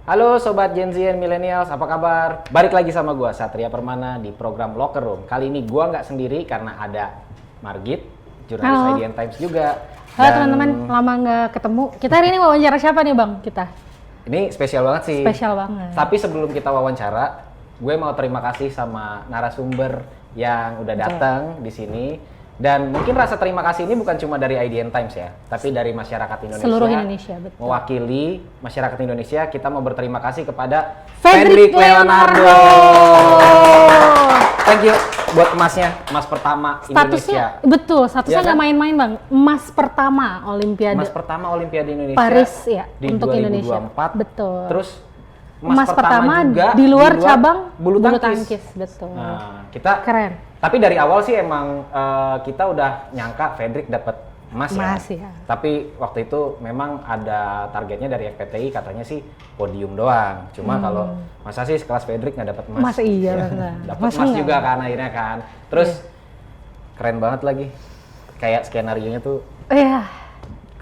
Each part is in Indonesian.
Halo Sobat Gen Z and Millennials, apa kabar? Balik lagi sama gua Satria Permana di program Locker Room. Kali ini gua nggak sendiri karena ada Margit, jurnalis IDN Times juga. Halo teman-teman, lama nggak ketemu. Kita hari ini wawancara siapa nih Bang kita? Ini spesial banget sih. Spesial banget. Tapi sebelum kita wawancara, gue mau terima kasih sama narasumber yang udah datang di sini. Dan mungkin rasa terima kasih ini bukan cuma dari IDN Times ya, tapi dari masyarakat Indonesia. Seluruh Indonesia, betul. Mewakili masyarakat Indonesia, kita mau berterima kasih kepada Fredrik Leonardo. Thank you buat emasnya, emas pertama Statusnya, Indonesia. Betul, statusnya Ya nggak kan? main-main Bang. Emas pertama Olimpiade. Emas pertama Olimpiade Indonesia. Paris ya, di untuk 2024. Indonesia. Betul. Terus emas pertama juga di luar cabang bulu tangkis. Betul. Nah, kita Keren. Tapi dari awal sih emang kita udah nyangka Fredrik dapat emas ya. Tapi waktu itu memang ada targetnya dari FPTI, katanya sih podium doang. Cuma kalau masa sih sekelas Fredrik nggak dapat emas? Masa iya Ya, benar. dapat emas juga kan akhirnya kan. Terus keren banget lagi. Kayak skenarionya tuh Iya.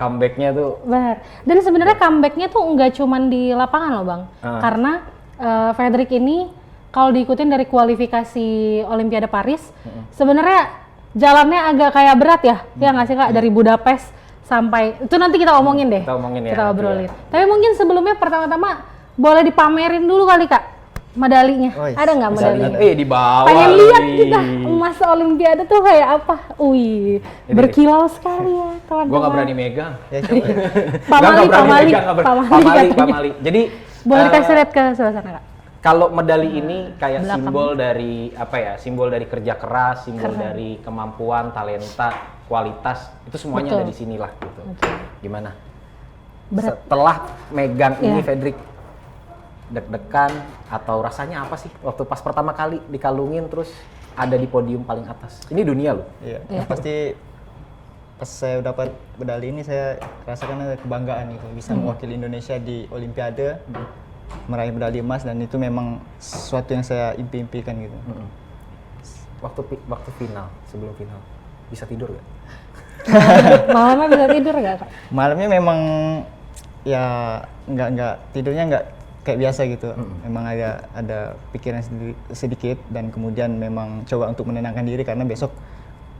comeback-nya tuh. Benar. Dan sebenarnya comeback-nya tuh nggak cuman di lapangan loh Bang. Karena Fredrik ini kalau diikutin dari kualifikasi Olimpiade Paris, sebenarnya jalannya agak kayak berat ya, ya nggak sih Kak? Dari Budapest sampai, itu nanti kita omongin deh. Kita omongin ya. Kita obrolin. Tapi mungkin sebelumnya pertama-tama boleh dipamerin dulu kali Kak, medalinya. Ada nggak medalinya? Di bawah. Pengen lihat kita emas Olimpiade tuh kayak apa? Wih, berkilau sekali ya teman-teman. Gua nggak berani megang. Ya coba. Pamali. Jadi boleh dikasih lihat ke sebelah sana Kak. kalau medali ini kayak belakang. simbol dari apa ya? Simbol dari kerja keras, simbol dari kemampuan, talenta, kualitas, itu semuanya ada di sinilah gitu. Gimana? Berat. Setelah megang ini Fredrik, deg-degan atau rasanya apa sih waktu pas pertama kali dikalungin terus ada di podium paling atas? Ini dunia loh. Iya. Pasti pas saya dapat medali ini saya rasakan ada kebanggaan gitu, bisa mewakili Indonesia di Olimpiade, meraih medali emas, dan itu memang sesuatu yang saya impi-impikan gitu. Waktu final, sebelum final, bisa tidur gak? Malamnya bisa tidur gak Kak? Malamnya memang ya nggak tidurnya nggak kayak biasa gitu. Memang ada pikiran sedikit, dan kemudian memang coba untuk menenangkan diri karena besok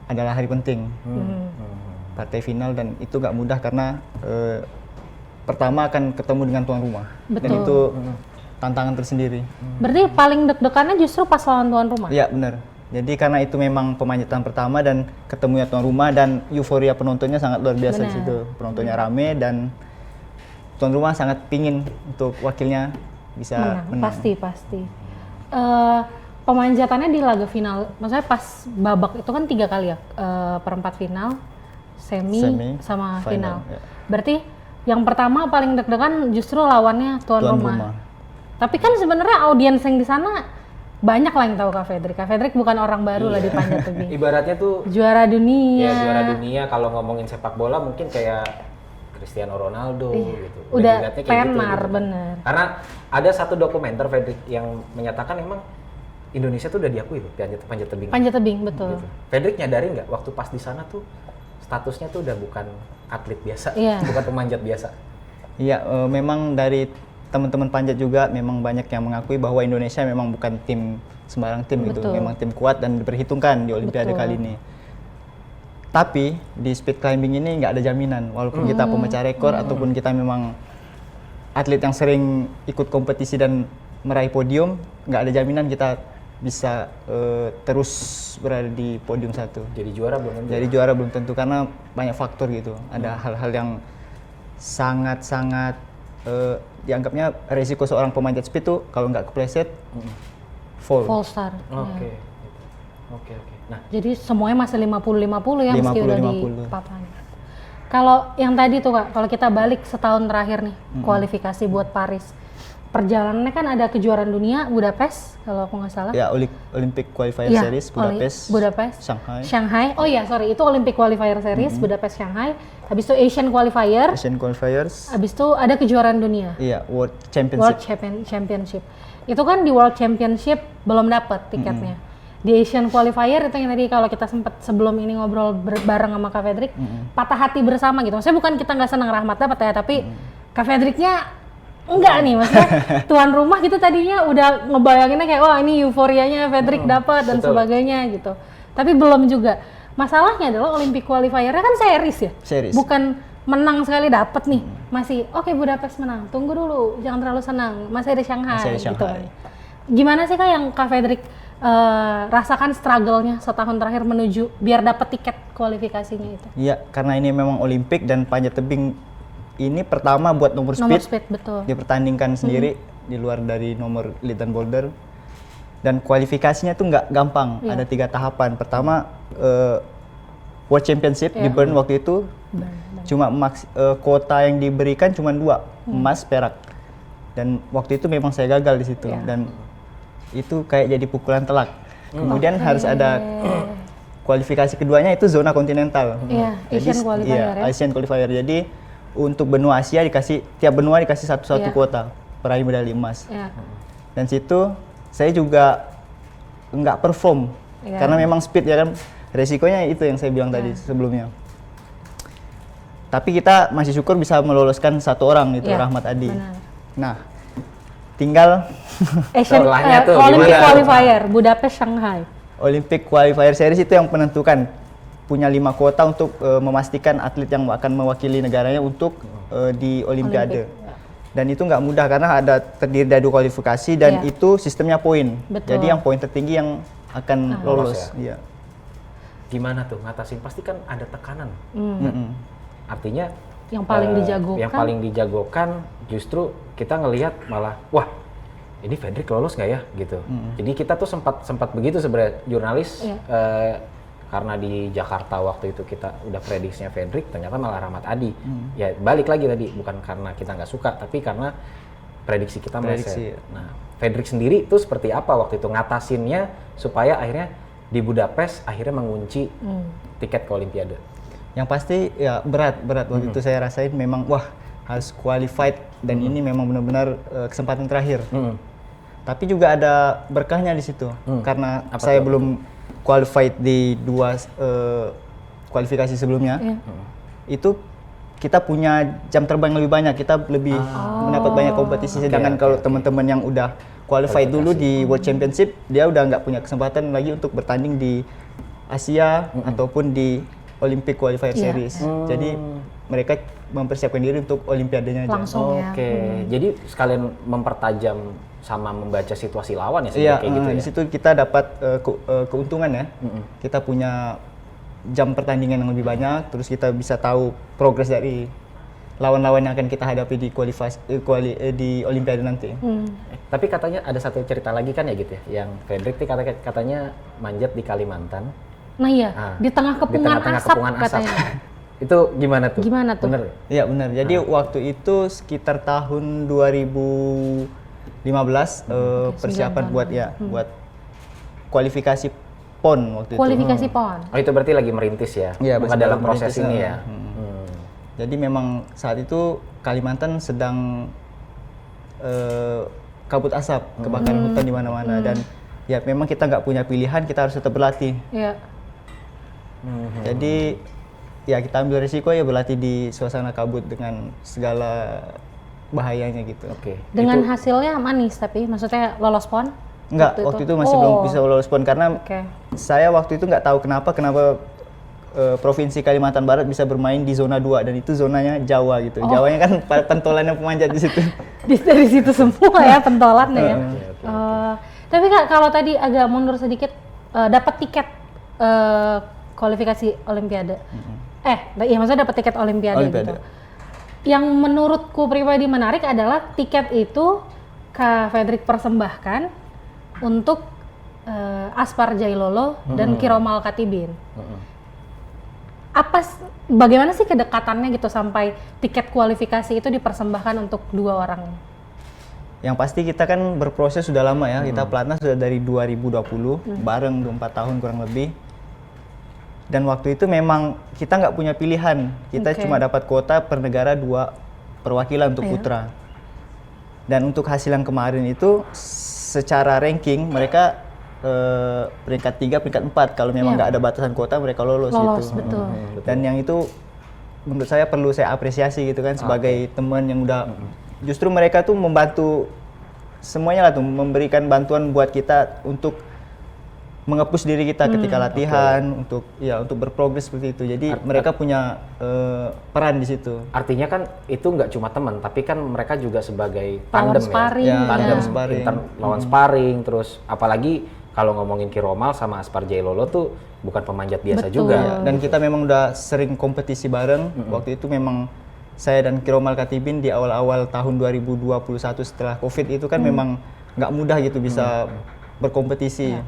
adalah hari penting, partai final, dan itu nggak mudah karena pertama akan ketemu dengan tuan rumah. Betul. Dan itu tantangan tersendiri. Berarti paling deg-degannya justru pas lawan tuan rumah? Iya benar. Jadi karena itu memang pemanjatan pertama dan ketemunya tuan rumah, dan euforia penontonnya sangat luar biasa di situ. Penontonnya rame dan tuan rumah sangat pingin untuk wakilnya bisa menang. Pasti. Pemanjatannya di laga final, maksudnya pas babak itu kan 3 kali ya, perempat final, semi sama final. Ya. Berarti yang pertama paling deg-degan justru lawannya tuan rumah. Tapi kan sebenarnya audiens yang di sana banyak lah yang tahu Kak Fredrik. Kak Fredrik bukan orang baru lah di panjat tebing. Ibaratnya tuh Juara dunia. ya juara dunia, kalau ngomongin sepak bola mungkin kayak Cristiano Ronaldo gitu. Udah Ibaratnya kayak tenar, gitu. bener. Karena ada satu dokumenter Fredrik yang menyatakan emang Indonesia tuh udah diakui loh panjat tebing. Panjat tebing, betul. Gitu. Fredrik nyadarin nggak waktu pas di sana tuh statusnya tuh udah bukan atlet biasa, bukan pemanjat biasa. Iya, memang dari teman-teman panjat juga memang banyak yang mengakui bahwa Indonesia memang bukan tim sembarang tim gitu, memang tim kuat dan diperhitungkan di Olimpiade kali ini. Tapi di speed climbing ini nggak ada jaminan, walaupun kita pemecah rekor ataupun kita memang atlet yang sering ikut kompetisi dan meraih podium, nggak ada jaminan kita bisa terus berada di podium satu. Jadi juara belum tentu. Jadi juara belum tentu karena banyak faktor gitu. Ada hal-hal yang sangat dianggapnya resiko seorang pemanjat speed tuh kalau nggak kepleset fall Star. Oke. Nah, Jadi semuanya masih 50-50 ya, meski udah di 50-50. papan. Kalau yang tadi tuh Kak, kalau kita balik setahun terakhir nih, kualifikasi buat Paris. Perjalanannya kan ada kejuaraan dunia Budapest kalau aku nggak salah. ya, Olympic Qualifier Series Budapest, Shanghai. Oh iya, sorry, itu Olympic Qualifier Series Budapest, Shanghai. Habis itu Asian Qualifiers. Habis itu ada kejuaraan dunia. Iya, World Championship. Itu kan di World Championship belum dapat tiketnya. Di Asian Qualifier itu yang tadi kalau kita sempat sebelum ini ngobrol bareng sama Kak Fredrik, patah hati bersama gitu. Maksudnya bukan kita nggak senang Rahmat dapat ya, tapi Kak Fredriknya enggak nih, maksudnya tuan rumah gitu tadinya udah ngebayanginnya kayak wah ini euforianya Fedrik dapat dan betul. sebagainya gitu. Tapi belum juga. Masalahnya adalah Olympic qualifier-nya kan series ya. Series. Bukan menang sekali dapat nih. Masih oke Budapest menang. Tunggu dulu, jangan terlalu senang. Masih ada Shanghai Masih ada gitu. Shanghai. Gimana sih Kak yang Kak Fedrik rasakan struggle-nya setahun terakhir menuju biar dapat tiket kualifikasinya itu? Iya, karena ini memang Olimpik dan panjat tebing ini pertama buat nomor Nomor speed, speed betul. dipertandingkan sendiri di luar dari nomor lead dan boulder. Dan kualifikasinya tuh nggak gampang, Iya. ada 3 tahapan. Pertama World Championship di Bern waktu itu cuma kuota yang diberikan cuma 2, emas, perak. Dan waktu itu memang saya gagal di situ Iya. dan itu kayak jadi pukulan telak. Kemudian harus ada kualifikasi keduanya itu zona kontinental. Iya, Jadi, Asian qualifier iya, ya. Asian qualifier. Jadi untuk benua Asia tiap benua dikasih satu Iya. kuota peraih medali emas. Ya. Dan situ saya juga nggak perform Iya. karena memang speed ya kan, resikonya itu yang saya bilang tadi sebelumnya. Tapi kita masih syukur bisa meloloskan 1 orang itu Iya, Rahmat Adi. benar. Nah, tinggal Asian Setelahnya tuh Olympic gimana? qualifier Budapest Shanghai. Olympic Qualifier Series itu yang menentukan punya 5 kuota untuk memastikan atlet yang akan mewakili negaranya untuk di Olimpiade. Dan itu nggak mudah karena terdiri dari 2 kualifikasi dan Iya. itu sistemnya poin. Betul. Jadi yang poin tertinggi yang akan Lolos lolos. ya? Iya. Gimana tuh ngatasin? Pasti kan ada tekanan. Mm-mm. Artinya Yang paling dijagokan. yang paling dijagokan justru kita ngelihat malah wah ini Fedrik lolos nggak ya gitu. Jadi kita tuh sempat begitu sebenarnya jurnalis Iya. karena di Jakarta waktu itu kita udah prediksinya Fedrik, ternyata malah Rahmat Adi. Ya balik lagi tadi bukan karena kita nggak suka tapi karena prediksi kita Prediksi. meleset. Nah Fedrik sendiri tuh seperti apa waktu itu ngatasinnya supaya akhirnya di Budapest akhirnya mengunci tiket ke Olimpiade. Yang pasti ya berat waktu itu saya rasain memang wah harus qualified dan ini memang benar-benar kesempatan terakhir. Tapi juga ada berkahnya di situ karena Apa saya tuh? belum qualified di 2 kualifikasi sebelumnya. Iya. Itu kita punya jam terbang lebih banyak, kita lebih mendapat banyak kompetisi. Sedangkan kalau teman-teman yang udah qualified dulu di World Championship, dia udah nggak punya kesempatan lagi untuk bertanding di Asia ataupun di Olympic Qualifier Iya. Series. Jadi mereka mempersiapkan diri untuk Olimpiadenya aja. Langsung ya. Oke, jadi sekalian mempertajam sama membaca situasi lawan ya Iya, sebenarnya kayak gitu di ya. situ kita dapat keuntungan ya. Kita punya jam pertandingan yang lebih banyak, terus kita bisa tahu progres dari lawan-lawan yang akan kita hadapi di di Olimpiade nanti. Tapi katanya ada satu cerita lagi kan ya gitu ya, yang Fedrik tuh katanya manjat di Kalimantan. Nah iya, Ah, di tengah kepungan tengah-tengah asap kepungan katanya. Itu gimana tuh? Gimana tuh? Bener? Iya benar. Jadi waktu itu sekitar tahun 2015 persiapan buat buat kualifikasi PON waktu itu. Kualifikasi PON. Oh itu berarti lagi merintis ya? Iya, Bukan masih dalam dalam proses merintis, ini ya. ya? Jadi memang saat itu Kalimantan sedang kabut asap, kebakaran hutan di mana-mana dan ya memang kita nggak punya pilihan, kita harus tetap berlatih. Iya. Jadi ya kita ambil risiko ya berlatih di suasana kabut dengan segala bahayanya gitu. Oke. Dengan hasilnya manis tapi maksudnya lolos PON? Enggak, waktu itu masih belum bisa lolos PON karena Oke. saya waktu itu nggak tahu kenapa Provinsi Kalimantan Barat bisa bermain di zona 2 dan itu zonanya Jawa gitu. Jawanya kan pentolannya pemanjat di situ. Dari situ semua ya pentolan ya. Oke. Tapi Kak kalau tadi agak mundur sedikit dapat tiket kualifikasi Olimpiade. Iya maksudnya dapat tiket Olimpiade gitu. Yang menurutku pribadi menarik adalah tiket itu Kak Fedrik persembahkan untuk Aspar Jailolo dan Kiromal Katibin. Bagaimana sih kedekatannya gitu sampai tiket kualifikasi itu dipersembahkan untuk 2 orang? Yang pasti kita kan berproses sudah lama ya, kita pelatnas sudah dari 2020, bareng 4 tahun kurang lebih. Dan waktu itu memang kita nggak punya pilihan, kita cuma dapat kuota per negara 2 perwakilan untuk putra. Dan untuk hasil yang kemarin itu secara ranking mereka peringkat 3, peringkat 4 kalau memang nggak ada batasan kuota mereka lolos gitu. Betul. Dan yang itu menurut saya perlu saya apresiasi gitu kan sebagai teman yang udah justru mereka tuh membantu semuanya lah tuh, memberikan bantuan buat kita untuk mengepus diri kita ketika latihan, untuk berprogres seperti itu. Jadi mereka punya peran di situ. Artinya kan itu nggak cuma teman, tapi kan mereka juga sebagai Lawan tandem sparring, ya. Tandem ya. Sparring. lawan sparring, terus apalagi kalau ngomongin Kiromal sama Aspar Jailolo tuh bukan pemanjat biasa Betul. juga. Dan kita memang udah sering kompetisi bareng. Waktu itu memang saya dan Kiromal Khatibin di awal-awal tahun 2021 setelah Covid itu kan memang nggak mudah gitu bisa berkompetisi.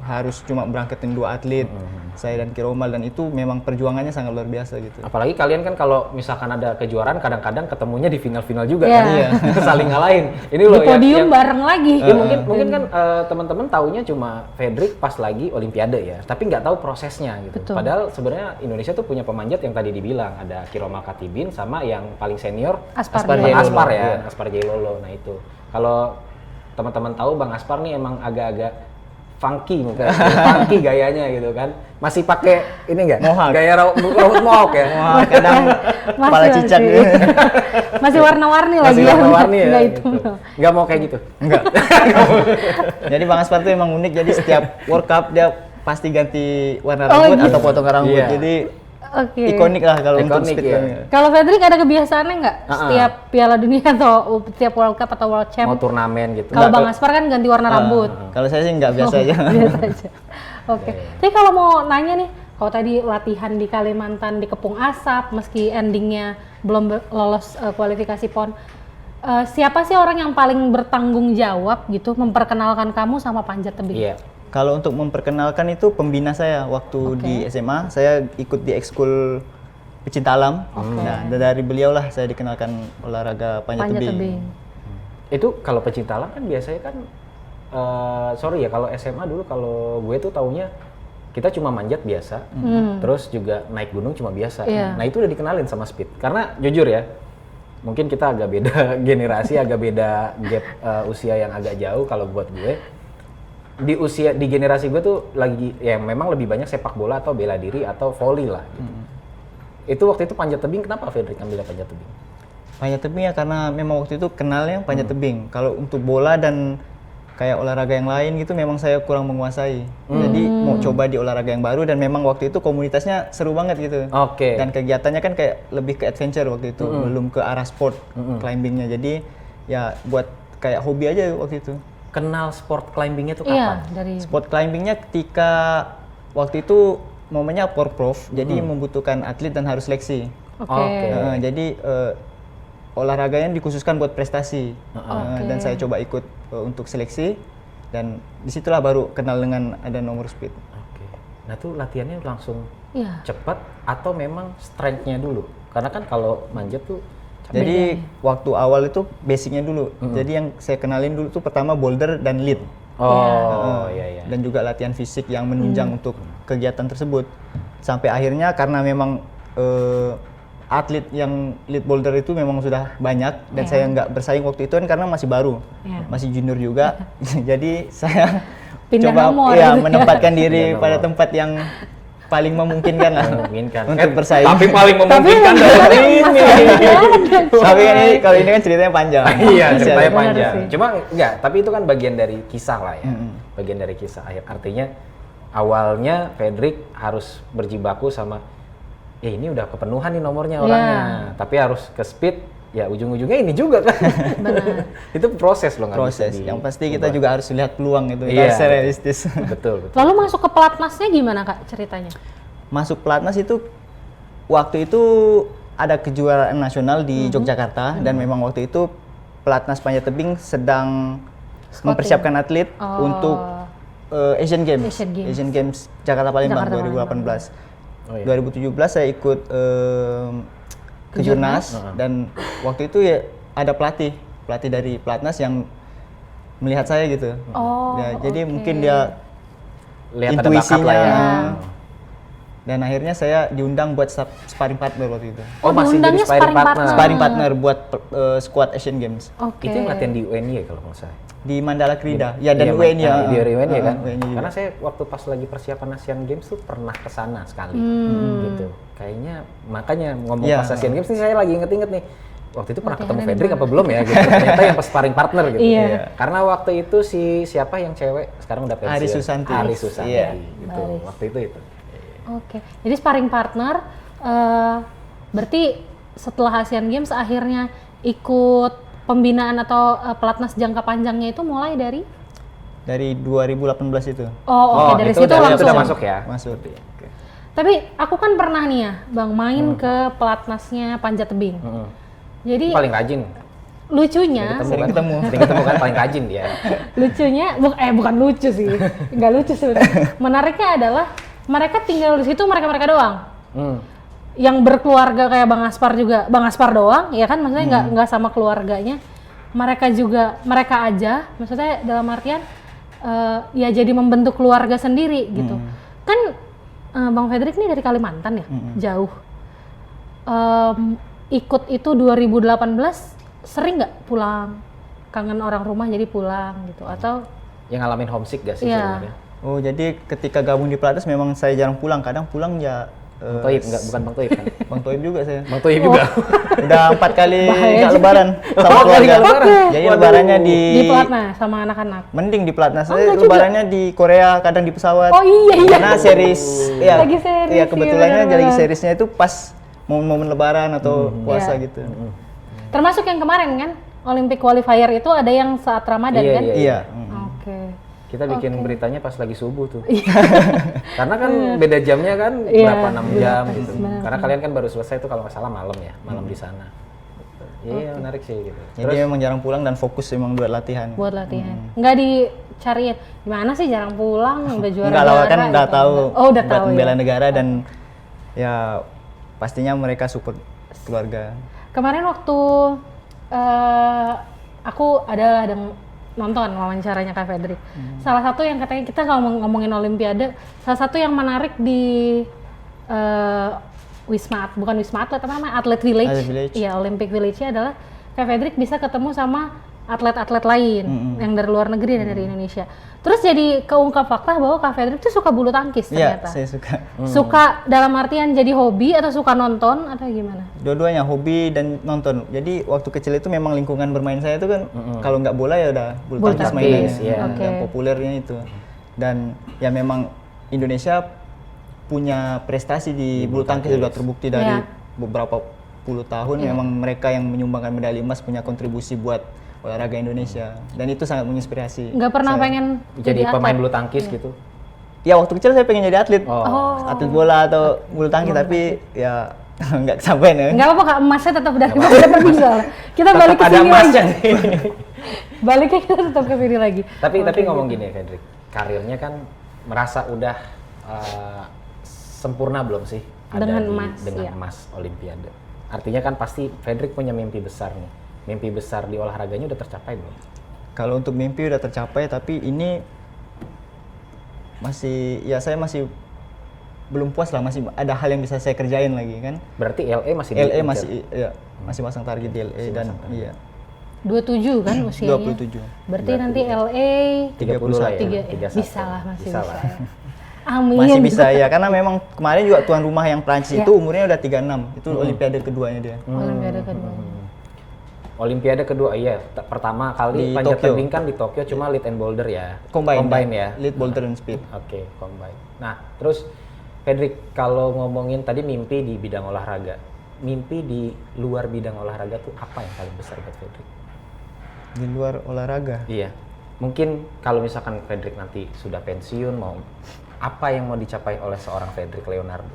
Harus cuma berangkatin 2 atlet, saya dan Kiromal, dan itu memang perjuangannya sangat luar biasa gitu. Apalagi kalian kan kalau misalkan ada kejuaraan kadang-kadang ketemunya di final-final juga Iya. kan. Saling ngalahin. Ini Di loh podium bareng lagi. Ya, mungkin kan teman-teman taunya cuma Fredrik pas lagi Olimpiade ya, tapi nggak tahu prosesnya gitu. Betul. Padahal sebenarnya Indonesia tuh punya pemanjat yang tadi dibilang ada Kiromal Khatibin sama yang paling senior Aspar Jailolo. Aspar ya, Iya. Aspar Jailolo. Nah itu kalau teman-teman tahu Bang Aspar nih emang agak-agak funky mungkin, funky gayanya gitu kan. Masih pakai ini enggak? Mohawk. Gaya rambut mohawk ya. Wah, kadang kepala cicak masih. gitu. Masih warna-warni lagi Masih ya. warna-warni ya. Nggak Gitu. itu. Nggak mau kayak gitu. Enggak. Jadi Bang Aspar tuh emang unik, jadi setiap World Cup dia pasti ganti warna rambut gitu. atau potongan rambut. Iya. Jadi Oke. ikonik lah kalau untuk Ikonik, speed ya. kan. Kalau Fredrik ada kebiasaannya nggak? Setiap Piala Dunia atau setiap World Cup atau World Champ? Mau turnamen gitu. Kalau Bang Aspar kan ganti warna rambut. Kalau saya sih enggak, biasa aja. Biasa aja. Oke. Tapi kalau mau nanya nih, kalau tadi latihan di Kalimantan dikepung asap, meski endingnya belum lolos kualifikasi PON, siapa sih orang yang paling bertanggung jawab gitu memperkenalkan kamu sama panjat tebing? Iya. Kalau untuk memperkenalkan itu pembina saya waktu di SMA, saya ikut di ekskul pecinta alam. Nah, dari beliau lah saya dikenalkan olahraga panjat tebing. Itu kalau pecinta alam kan biasanya kan sorry ya, kalau SMA dulu kalau gue tuh taunya kita cuma manjat biasa, terus juga naik gunung cuma biasa. Iya. Nah itu udah dikenalin sama speed. Karena jujur ya, mungkin kita agak beda generasi, agak beda gap usia yang agak jauh. Kalau buat gue di generasi gue tuh lagi yang memang lebih banyak sepak bola atau bela diri atau volley lah. Gitu. Itu waktu itu panjat tebing, kenapa Fredrik ambil panjat tebing? Panjat tebing ya karena memang waktu itu kenalnya panjat tebing. Kalau untuk bola dan kayak olahraga yang lain gitu memang saya kurang menguasai. Jadi mau coba di olahraga yang baru, dan memang waktu itu komunitasnya seru banget gitu. Oke. Dan kegiatannya kan kayak lebih ke adventure waktu itu, belum ke arah sport climbingnya. Jadi ya buat kayak hobi aja waktu itu. Kenal sport climbingnya tuh Iya, kapan? dari Sport climbingnya ketika waktu itu momennya porprov, jadi membutuhkan atlet dan harus seleksi. Oke. Jadi olahraganya dikhususkan buat prestasi. Dan saya coba ikut untuk seleksi, dan disitulah baru kenal dengan ada nomor speed. Oke. Nah tuh latihannya langsung Iya. cepat atau memang strength-nya dulu? Karena kan kalau manjat tuh Jadi waktu awal itu basicnya dulu. Jadi yang saya kenalin dulu tuh pertama boulder dan lead. iya. Dan juga latihan fisik yang menunjang untuk kegiatan tersebut. Sampai akhirnya karena memang atlet yang lead boulder itu memang sudah banyak, dan saya nggak bersaing waktu itu kan karena masih baru, masih junior juga. Jadi saya Pindah coba nomor ya gitu ya. menempatkan diri pada tempat yang paling memungkinkan lah memungkinkan. untuk bersaing. Tapi paling memungkinkan dari ini. Tapi kan ini, kalau ini kan ceritanya panjang. Iya, Masih ceritanya ada- panjang. sih. Cuma enggak, tapi itu kan bagian dari kisah lah ya. Bagian dari kisah. Artinya awalnya Fredrik harus berjibaku sama ini udah kepenuhan nih nomornya orangnya. Tapi harus ke speed, ya ujung-ujungnya ini juga kan. Benar. Itu proses loh, nggak bisa proses. Yang pasti kita juga harus lihat peluang itu. Iya, Kita harus realistis. Betul. Lalu masuk ke pelatnasnya gimana Kak ceritanya? Masuk pelatnas itu waktu itu ada kejuaraan nasional di Yogyakarta, dan memang waktu itu pelatnas panjat tebing sedang mempersiapkan atlet untuk Asian Games. Asian Games. Jakarta Palembang Jakarta 2018. Oh, iya. 2017 saya ikut kejurnas, dan waktu itu ya ada pelatih dari pelatnas yang melihat saya gitu. Jadi mungkin dia Lihat ada bakat intuisinya. lah ya. Dan akhirnya saya diundang buat sparring partner waktu itu. Oh, masih jadi diundangnya sparring partner. Sparring partner buat squad Asian Games Oke. Itu yang latihan di UNY ya kalau nggak salah. di Mandala Krida. Ya, dan Iya, UNY ya. Di UNY kan. UNY juga. Karena saya waktu pas lagi persiapan Asian Games tuh pernah ke sana sekali. Gitu. Kayaknya makanya ngomong Iya. pas Asian Games nih saya lagi inget-inget nih. waktu itu pernah ketemu Latihannya Fedrik di apa belum ya gitu. Ternyata yang sparring partner gitu. Iya. Karena waktu itu siapa yang cewek sekarang udah pensiun? Ari Susanti. Ari Susanti Iya. gitu. Baris. Waktu itu. Oke, jadi sparring partner, berarti setelah Asian Games akhirnya ikut pembinaan atau pelatnas jangka panjangnya itu mulai dari? Dari 2018 itu. Oh, oke, dari itu situ udah langsung. masuk ya? Masuk. Oke. Tapi aku kan pernah nih ya, Bang, main ke pelatnasnya Panjat Tebing. Jadi Paling rajin. lucunya, Sering ketemu. Sering ketemu kan paling rajin dia. lucunya, bukan lucu sih, nggak lucu sebenarnya. Menariknya adalah mereka tinggal di situ mereka doang. Yang berkeluarga kayak Bang Aspar juga, Bang Aspar doang, ya kan, maksudnya nggak sama keluarganya. Mereka aja, maksudnya dalam artian ya jadi membentuk keluarga sendiri gitu. Kan Bang Fedrik nih dari Kalimantan ya, jauh. Ikut itu 2018, sering nggak pulang? Kangen orang rumah jadi pulang gitu, atau? Yang ngalamin homesick gak sih Iya. sebenarnya? Oh, jadi ketika gabung di pelatnas memang saya jarang pulang. Kadang pulang ya Bang Toib, bukan Bang Toib kan? Bang Toib juga saya. Bang Toib juga. Udah 4 kali Bahaya nggak juga. lebaran sama Oh, keluarga. nggak lebaran? Jadi Waduh. lebarannya di Di pelatnas sama anak-anak. mending di pelatnas. Oh, Saya nggak juga. lebarannya di Korea, kadang di pesawat. Oh iya. Karena series ya. Lagi series, Iya, kebetulannya iya, jadi benar-benar. seriesnya itu pas momen-momen lebaran atau puasa Iya. gitu. Termasuk yang kemarin kan, Olympic qualifier itu ada yang saat Ramadan Iya, kan? iya. Iya. Oke. Kita bikin beritanya pas lagi subuh tuh. Iya. Karena kan beda jamnya kan Iya, berapa 6 jam gitu. benar. Karena kalian kan baru selesai tuh kalau nggak salah malam ya, malam di sana. Iya, menarik sih gitu. Jadi memang jarang pulang dan fokus memang buat latihan. Buat latihan. Nggak dicariin, gimana sih jarang pulang, udah juara Enggak lah, kan negara udah gitu. tahu Oh, udah buat tahu membela ya. negara dan ya pastinya mereka support keluarga. Kemarin waktu aku ada nonton wawancaranya Kak Fedrik. Salah satu yang katanya kita ngomongin Olimpiade, salah satu yang menarik di bukan Wisma Atlet, apa namanya? Atlet Village. Atlet Village. Iya, Olympic Village-nya adalah Kak Fedrik bisa ketemu sama atlet-atlet lain yang dari luar negeri dan dari Indonesia. Terus jadi keungkap fakta bahwa Kak Fedrik tuh suka bulu tangkis Iya, ternyata. saya suka. Suka dalam artian jadi hobi atau suka nonton atau gimana? Dua-duanya hobi dan nonton. Jadi waktu kecil itu memang lingkungan bermain saya itu kan kalau nggak bola ya udah bulu Bulu tangkis tangkis, mainannya. iya. Oke. Yang populernya itu. Dan ya memang Indonesia punya prestasi di bulu tangkis sudah terbukti dari Iya. beberapa puluh tahun. Memang mereka yang menyumbangkan medali emas punya kontribusi buat olahraga Indonesia dan itu sangat menginspirasi. Nggak pernah saya. pengen Jadi pemain atlet? bulu tangkis gitu. Ya waktu kecil saya pengen jadi atlet. Oh. Atlet bola atau bulu tangkis tapi ya nggak kesampaian ya. Nggak apa-apa Kak, emasnya tetap dari pergi soalnya. Kita balik ke Ada sini lagi. emasnya nih. Baliknya kita tetap ke sini lagi. Tapi ngomong gini ya Fedrik, karirnya kan merasa udah sempurna belum sih? Dengan emas, dengan iya. emas Olimpiade. Artinya kan pasti Fedrik punya mimpi besar nih. Mimpi besar di olahraganya udah tercapai belum? Kalau untuk mimpi udah tercapai, tapi ini saya masih belum puas lah, masih ada hal yang bisa saya kerjain lagi kan. Berarti LA masih LA diincar? masih pasang target di LA dan iya 27 kan usianya? 27. Berarti nanti LA 30 lah ya? 31. bisa lah, masih Bisa bisa. lah. Ya. Amin. Masih bisa ya, karena memang kemarin juga tuan rumah yang Prancis itu umurnya udah 36. Itu olimpiade keduanya dia. Olimpiade kedua. Olimpiade kedua, iya. Pertama kali Di panjat Tokyo. tebing kan di Tokyo, cuma lead and boulder ya. Combine ya. Lead boulder and speed. Oke, combine. Nah, terus Fedrik, kalau ngomongin tadi mimpi di bidang olahraga, mimpi di luar bidang olahraga tuh apa yang paling besar buat Fedrik? Di luar olahraga. Iya, mungkin kalau misalkan Fedrik nanti sudah pensiun, apa yang mau dicapai oleh seorang Fedrik Leonardo?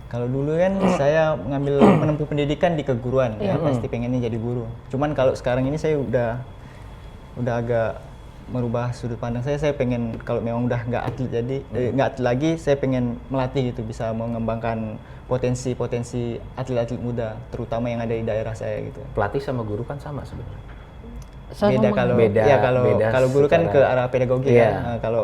Kalau dulu kan saya menempuh pendidikan di keguruan, ya pasti pengennya jadi guru. Cuman kalau sekarang ini saya udah agak merubah sudut pandang saya pengen kalau memang udah nggak atlet nggak atlet lagi, saya pengen melatih gitu, bisa mengembangkan potensi atlet-atlet muda, terutama yang ada di daerah saya gitu. Pelatih sama guru kan sama sebenarnya. Beda kalau Beda kalau guru kan secara- ke arah pedagogi Iya. kan. Nah, kalau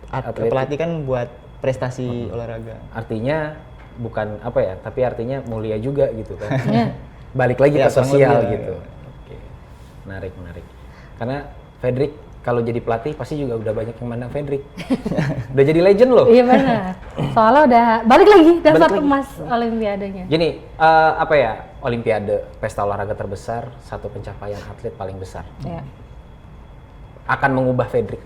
Atletik. pelatih kan buat prestasi olahraga. Artinya bukan apa ya, tapi artinya mulia juga gitu kan. Iya. Balik lagi Ya, ke kurang sosial lebih lah. gitu. Oke. Menarik. Karena Fedrik kalau jadi pelatih pasti juga udah banyak yang mandang Fedrik. Udah jadi legend loh. Iya benar. Soalnya udah balik lagi dapat Balik lagi. emas Olimpiadanya. Gini, apa ya? Olimpiade, pesta olahraga terbesar, satu pencapaian atlet paling besar. Iya. Akan mengubah Fedrik.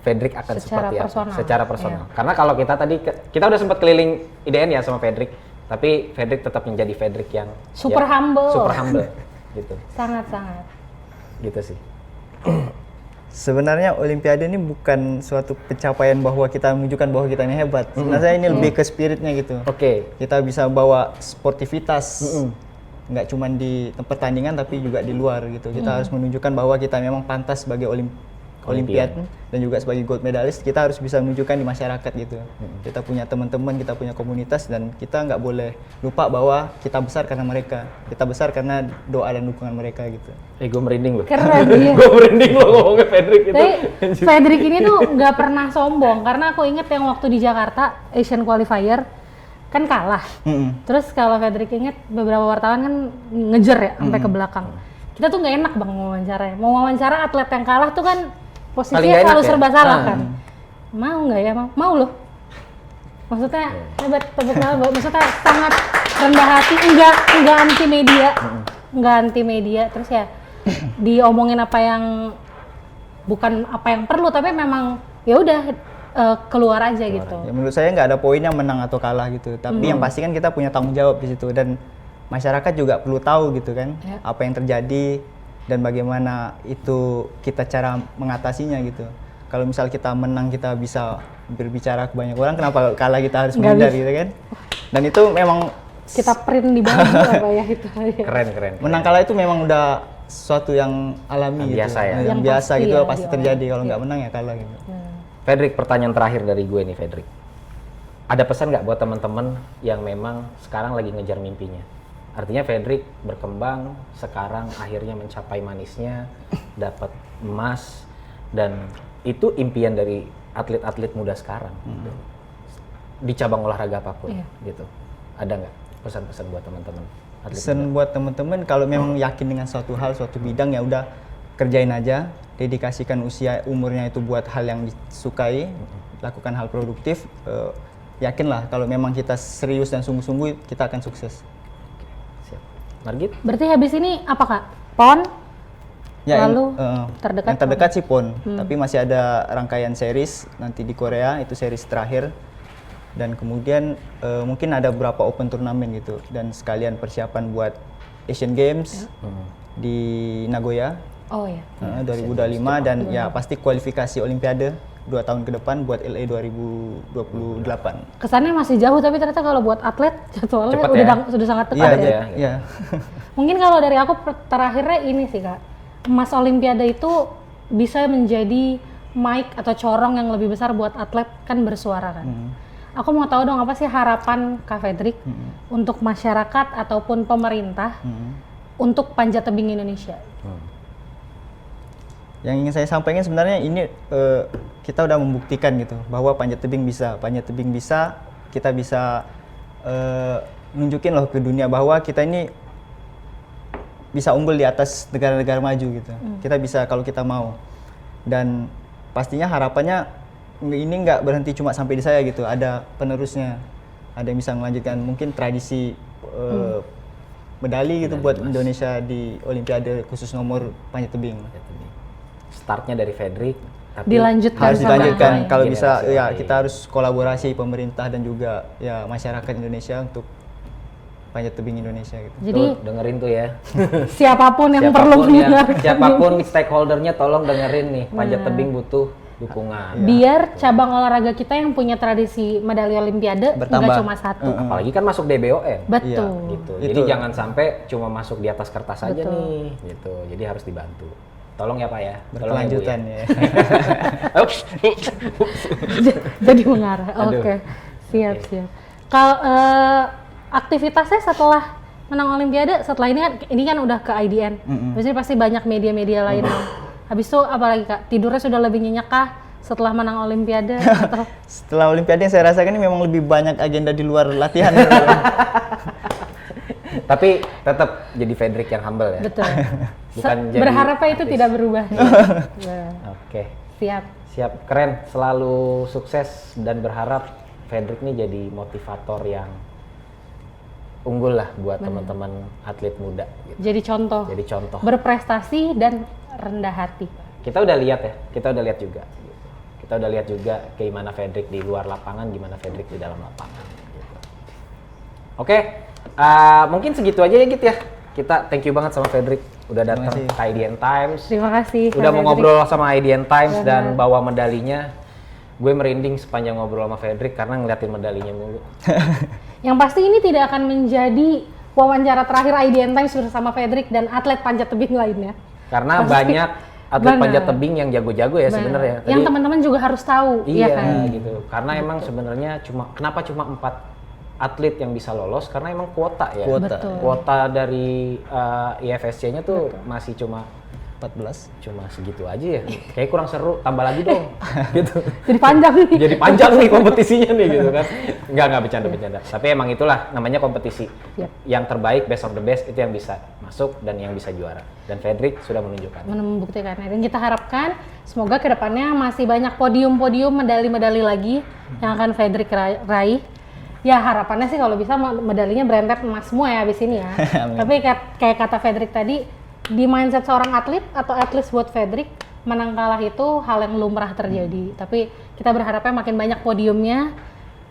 Fedrik akan Secara seperti personal. apa? Secara personal. Iya. Karena kalau kita tadi kita udah sempat keliling IDN ya sama Fedrik, tapi Fedrik tetap menjadi Fedrik yang Super humble. Super humble gitu. Sangat-sangat. Gitu sih. Sebenarnya Olimpiade ini bukan suatu pencapaian bahwa kita menunjukkan bahwa kita ini hebat. Sebenarnya ini lebih ke spiritnya gitu. Oke. Kita bisa bawa sportivitas, nggak cuma di pertandingan tapi juga di luar gitu. Kita harus menunjukkan bahwa kita memang pantas sebagai Olimpiad dan juga sebagai gold medalist. Kita harus bisa menunjukkan di masyarakat gitu. Kita punya teman-teman, kita punya komunitas, dan kita nggak boleh lupa bahwa kita besar karena mereka. Kita besar karena doa dan dukungan mereka gitu. Gue merinding loh. Keren dia. Gue merinding loh ngomongnya Fedrik itu. Tapi Fedrik ini tuh nggak pernah sombong, karena aku inget yang waktu di Jakarta Asian Qualifier kan kalah. Terus kalau Fedrik inget beberapa wartawan kan ngejer ya sampai ke belakang. Kita tuh nggak enak bang wawancaranya. Mau wawancara atlet yang kalah tuh kan Paling posisinya nggak selalu enak ya? serba salah kan. Mau nggak ya mau loh. Maksudnya hebat, tepuk tangan. Maksudnya sangat rendah hati, enggak anti media, enggak anti media. Terus ya diomongin apa yang bukan apa yang perlu, tapi memang ya udah keluar aja gitu. Ya, menurut saya nggak ada poinnya menang atau kalah gitu. Tapi yang pasti kan kita punya tanggung jawab di situ, dan masyarakat juga perlu tahu gitu kan apa yang terjadi dan bagaimana itu kita cara mengatasinya gitu. Kalau misal kita menang kita bisa berbicara ke banyak orang, kenapa kalah kita harus menghindar gitu kan? Dan itu memang Kita print di baju apa ya itu. Keren. menang kalah itu memang udah sesuatu yang alami Yang gitu. biasa ya? Yang Yang biasa pasti gitu ya, pasti di terjadi. orang. Kalau nggak menang ya kalah gitu. Fedrik, pertanyaan terakhir dari gue nih Fedrik. Ada pesan nggak buat teman-teman yang memang sekarang lagi ngejar mimpinya? Artinya Fedrik berkembang, sekarang akhirnya mencapai manisnya, dapat emas, dan itu impian dari atlet-atlet muda sekarang. Gitu. Di cabang olahraga apapun, gitu. Ada nggak pesan-pesan buat teman-teman? Pesan buat teman-teman, kalau memang yakin dengan suatu hal, suatu bidang, ya udah kerjain aja, dedikasikan umurnya itu buat hal yang disukai, lakukan hal produktif. Yakinlah kalau memang kita serius dan sungguh-sungguh, kita akan sukses. Siap. Margit? Berarti habis ini apa kak? PON? Ya, Lalu terdekat? yang terdekat sih PON, tapi masih ada rangkaian series nanti di Korea, itu series terakhir. Dan kemudian mungkin ada beberapa open turnamen gitu, dan sekalian persiapan buat Asian Games di Nagoya Oh ya. 2025, dan ya pasti kualifikasi Olimpiade 2 tahun ke depan buat LA 2028. Kesannya masih jauh, tapi ternyata kalau buat atlet jadwalnya Cepet udah, ya? sudah sangat Iya, tepat ya. ya. iya. Mungkin kalau dari aku terakhirnya ini sih kak, emas Olimpiade itu bisa menjadi mic atau corong yang lebih besar buat atlet kan bersuara kan. Aku mau tahu dong apa sih harapan Kak Fedrik untuk masyarakat ataupun pemerintah untuk panjat tebing Indonesia? Yang ingin saya sampaikan sebenarnya ini kita udah membuktikan gitu bahwa panjat tebing bisa, kita bisa nunjukin loh ke dunia bahwa kita ini bisa unggul di atas negara-negara maju gitu. Kita bisa kalau kita mau. Dan pastinya harapannya ini nggak berhenti cuma sampai di saya gitu. Ada penerusnya, ada yang bisa melanjutkan mungkin tradisi medali gitu buat Indonesia di Olimpiade khusus nomor panjat tebing. Startnya dari Fedrik, tapi Dilanjutkan Harus sampai dilanjutkan. akhir. Kalau bisa Generasi ya lain. kita harus kolaborasi pemerintah dan juga ya masyarakat Indonesia untuk panjat tebing Indonesia gitu. Jadi tuh, dengerin tuh ya. siapapun yang perlu mendengarkan siapapun stakeholdernya tolong dengerin nih, panjat tebing butuh dukungan. biar cabang olahraga kita yang punya tradisi medali Olimpiade nggak Bertambah. cuma satu. Apalagi kan masuk DBON. Betul. Gitu. Itu. Jadi jangan sampai cuma masuk di atas kertas aja Betul. nih, gitu. Jadi harus dibantu. Tolong ya Pak ya. Tolong ya, Bu, Berkelanjutan ya. ya. Ups. Jadi mengarah. Aduh. Oke. Siap. Kalau aktivitasnya setelah menang Olimpiade, setelah ini kan udah ke IDN. Biasanya pasti banyak media-media lain. Habis itu apalagi Kak? Tidurnya sudah lebih nyenyak kah setelah menang Olimpiade atau Setelah Olimpiade yang saya rasakan ini memang lebih banyak agenda di luar latihan. Tapi tetap jadi Fedrik yang humble ya. betul. bukan jadi berharapnya itu artis. tidak berubah. Nah, Oke. siap. Keren, selalu sukses dan berharap Fredrik nih jadi motivator yang unggul lah buat teman-teman atlet muda gitu. Jadi contoh. Jadi contoh. Berprestasi dan rendah hati. Kita udah lihat ya, kita udah lihat juga gitu. Kita udah lihat juga gimana Fredrik di luar lapangan, gimana Fredrik di dalam lapangan gitu. Oke, mungkin segitu aja ya Git ya. Kita thank you banget sama Fredrik udah datang kasih. ke IDN Times. Terima kasih. Udah mau Fredrik. ngobrol sama IDN Times Benar. dan bawa medalinya. Gue merinding sepanjang ngobrol sama Fredrik karena ngeliatin medalinya mulu. Yang pasti ini tidak akan menjadi wawancara terakhir IDN Times bersama Fredrik dan atlet panjat tebing lainnya. Karena Pasti. banyak atlet Benar. panjat tebing yang jago-jago ya Benar. sebenarnya. Yang Tadi- teman-teman juga harus tahu, Iya ya kan? gitu. Karena emang sebenarnya kenapa cuma 4 atlet yang bisa lolos karena emang kuota ya. Kuota. Betul. Kuota dari IFSC-nya tuh masih cuma 14. segitu aja ya. Kayak kurang seru, tambah lagi dong. Gitu. Jadi panjang nih. Jadi panjang nih kompetisinya nih gitu kan. Enggak bercanda. Tapi emang itulah namanya kompetisi. Yap. Yang terbaik, best of the best itu yang bisa masuk dan yang bisa juara. Dan Fredrik sudah menunjukkan. Membuktikan. Dan kita harapkan semoga kedepannya masih banyak podium-podium, medali-medali lagi yang akan Fredrik raih. Ya harapannya sih kalau bisa medalinya berentet emas semua ya abis ini ya. Amin. Tapi kayak kata Fredrik tadi, di mindset seorang atlet atau at least buat Fredrik, menang kalah itu hal yang lumrah terjadi. Tapi kita berharapnya makin banyak podiumnya,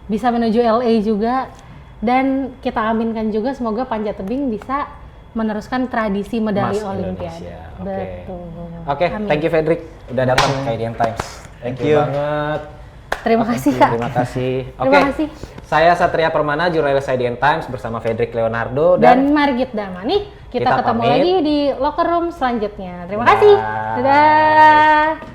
bisa menuju LA juga, dan kita aminkan juga semoga panjat tebing bisa meneruskan tradisi medali Emas Olimpiade. Indonesia. Oke. Betul. Oke, Amin. thank you Fredrik udah datang ke IDN Times. Thank you you. banget. Terima kasih Kak. Terima kasih. Terima kasih. Saya Satria Permana, jurnalis IDN Times bersama Fredrik Leonardo Dan Margit Damani. Kita ketemu pamit. lagi di locker room selanjutnya. Terima Dadah. kasih. Dadah.